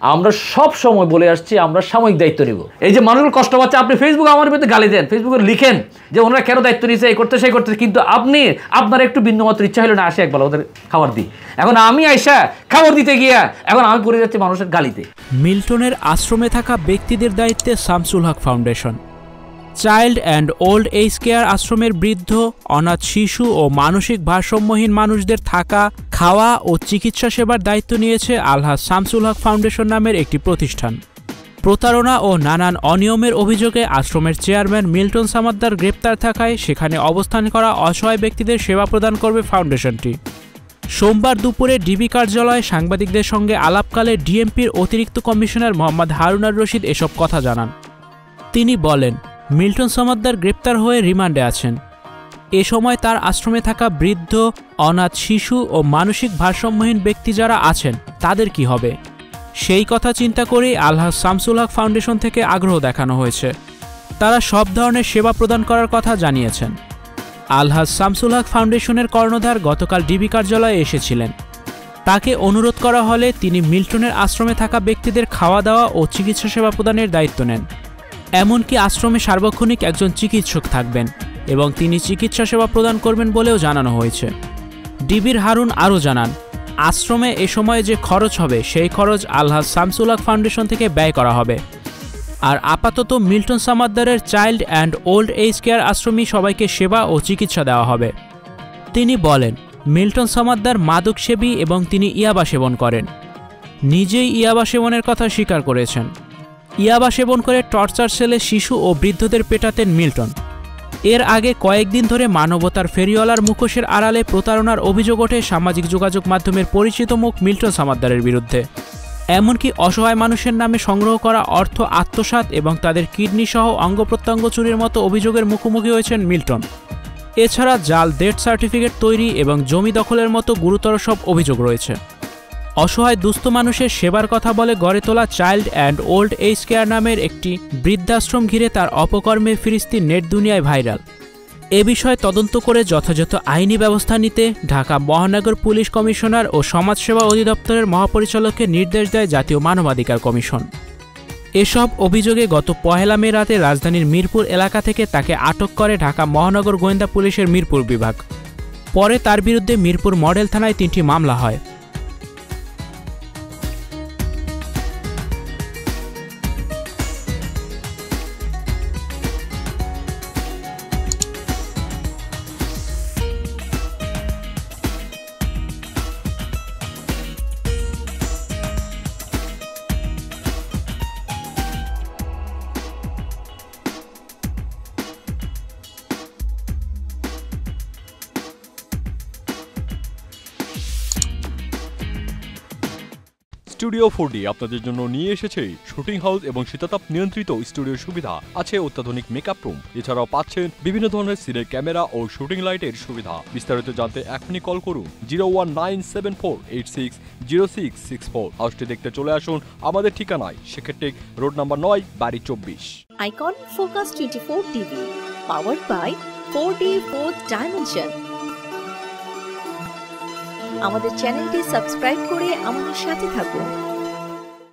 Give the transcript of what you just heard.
আমরা সব সময় বলে আসছি আমরা সাময়িক দায়িত্ব নিব। এই যে মানুষগুলো কষ্ট পাচ্ছে, আপনি ফেসবুকে আমার বিরুদ্ধে গালি দেন, ফেসবুকে লিখেন যে ওনারা কেন দায়িত্ব নিয়েছে, এই করতে সেই করতে, কিন্তু আপনি আপনার একটু বিন্দুমাত্র ইচ্ছা হলো না আসে একবার ওদের খাবার দিই। এখন আমি আইসা খাবার দিতে গিয়া এখন আমি পড়ে যাচ্ছি মানুষের গালিতে। মিল্টনের আশ্রমে থাকা ব্যক্তিদের দায়িত্বে Shamsul Haque foundation. Child and old age care আশ্রমের বৃদ্ধ, অনাথ শিশু ও মানসিক ভারসাম্যহীন মানুষদের থাকা, খাওয়া ও চিকিৎসা সেবার দায়িত্ব নিয়েছে আলহাজ শামসুল হক ফাউন্ডেশন নামের একটি প্রতিষ্ঠান। প্রতারণা ও নানান অনিয়মের অভিযোগে আশ্রমের চেয়ারম্যান মিল্টন সামাদ্দার গ্রেপ্তার থাকায় সেখানে অবস্থান করা অসহায় ব্যক্তিদের সেবা প্রদান করবে ফাউন্ডেশনটি। সোমবার দুপুরে ডিবি কার্যালয়ে সাংবাদিকদের সঙ্গে আলাপকালে ডিএমপির অতিরিক্ত কমিশনার মোহাম্মদ হারুনার রশিদ এসব কথা জানান। তিনি বলেন, মিল্টন সামাদ্দার গ্রেপ্তার হয়ে রিমান্ডে আছেন। এ সময় তার আশ্রমে থাকা বৃদ্ধ, অনাথ শিশু ও মানসিক ভারসাম্যহীন ব্যক্তি যারা আছেন তাদের কি হবে, সেই কথা চিন্তা করেই আলহাজ শামসুল হক ফাউন্ডেশন থেকে আগ্রহ দেখানো হয়েছে। তারা সব ধরনের সেবা প্রদান করার কথা জানিয়েছেন। আলহাজ শামসুল হক ফাউন্ডেশনের কর্ণধার গতকাল ডিবি কার্যালয়ে এসেছিলেন। তাকে অনুরোধ করা হলে তিনি মিল্টনের আশ্রমে থাকা ব্যক্তিদের খাওয়া দাওয়া ও চিকিৎসা সেবা প্রদানের দায়িত্ব নেন। এমনকি আশ্রমে সার্বক্ষণিক একজন চিকিৎসক থাকবেন এবং তিনি চিকিৎসা সেবা প্রদান করবেন বলেও জানানো হয়েছে। ডিবির হারুন আরও জানান, আশ্রমে এ সময়ে যে খরচ হবে সেই খরচ আলহাজ শামসুল হক ফাউন্ডেশন থেকে ব্যয় করা হবে। আর আপাতত মিল্টন সামাদ্দারের child and old age care আশ্রমে সবাইকে সেবা ও চিকিৎসা দেওয়া হবে। তিনি বলেন, মিল্টন সামাদ্দার মাদক সেবী এবং তিনি ইয়াবা সেবন করেন। নিজেই ইয়াবা সেবনের কথা স্বীকার করেছেন। ইয়াবা সেবন করে টর্চার সেলে শিশু ও বৃদ্ধদের পেটাতেন মিল্টন। এর আগে কয়েকদিন ধরে মানবতার ফেরিওয়ালার মুখোশের আড়ালে প্রতারণার অভিযোগ ওঠে সামাজিক যোগাযোগ মাধ্যমের পরিচিত মুখ মিল্টন সামাদ্দারের বিরুদ্ধে। এমনকি অসহায় মানুষের নামে সংগ্রহ করা অর্থ আত্মসাৎ এবং তাদের কিডনি সহ অঙ্গ প্রত্যঙ্গ চুরির মতো অভিযোগের মুখোমুখি হয়েছেন মিল্টন। এছাড়া জাল ডেথ সার্টিফিকেট তৈরি এবং জমি দখলের মতো গুরুতর সব অভিযোগ রয়েছে। অসহায় দুস্থ মানুষের সেবার কথা বলে গড়ে তোলা child and old age care নামের একটি বৃদ্ধাশ্রম ঘিরে তার অপকর্মের ফিরিস্তি নেট দুনিয়ায় ভাইরাল। এ বিষয়ে তদন্ত করে যথাযথ আইনি ব্যবস্থা নিতে ঢাকা মহানগর পুলিশ কমিশনার ও সমাজসেবা অধিদপ্তরের মহাপরিচালককে নির্দেশ দেয় জাতীয় মানবাধিকার কমিশন। এসব অভিযোগে গত 1 মে রাতে রাজধানীর মিরপুর এলাকা থেকে তাকে আটক করে ঢাকা মহানগর গোয়েন্দা পুলিশের মিরপুর বিভাগ। পরে তার বিরুদ্ধে মিরপুর মডেল থানায় 3টি মামলা হয়। স্টুডিও 4D আপনাদের জন্য নিয়ে এসেছে শুটিং হাউস এবং শীতাতাপ নিয়ন্ত্রিত স্টুডিওর সুবিধা, আছে অত্যাধুনিক মেকআপ রুম, এছাড়াও পাচ্ছেন বিভিন্ন ধরনের সিনের ক্যামেরা ও শুটিং লাইটের সুবিধা। বিস্তারিত জানতে এখনই কল করুন 01974860664। হাউসটি দেখতে চলে আসুন আমাদের ঠিকানায় সেক্ষেত্রে রোড নাম্বার 9, বাড়ি 24। Icon focus 24 TV, powered by 4D Fourth Dimension। আমাদের চ্যানেলটি সাবস্ক্রাইব করে আমাদের সাথে থাকুন।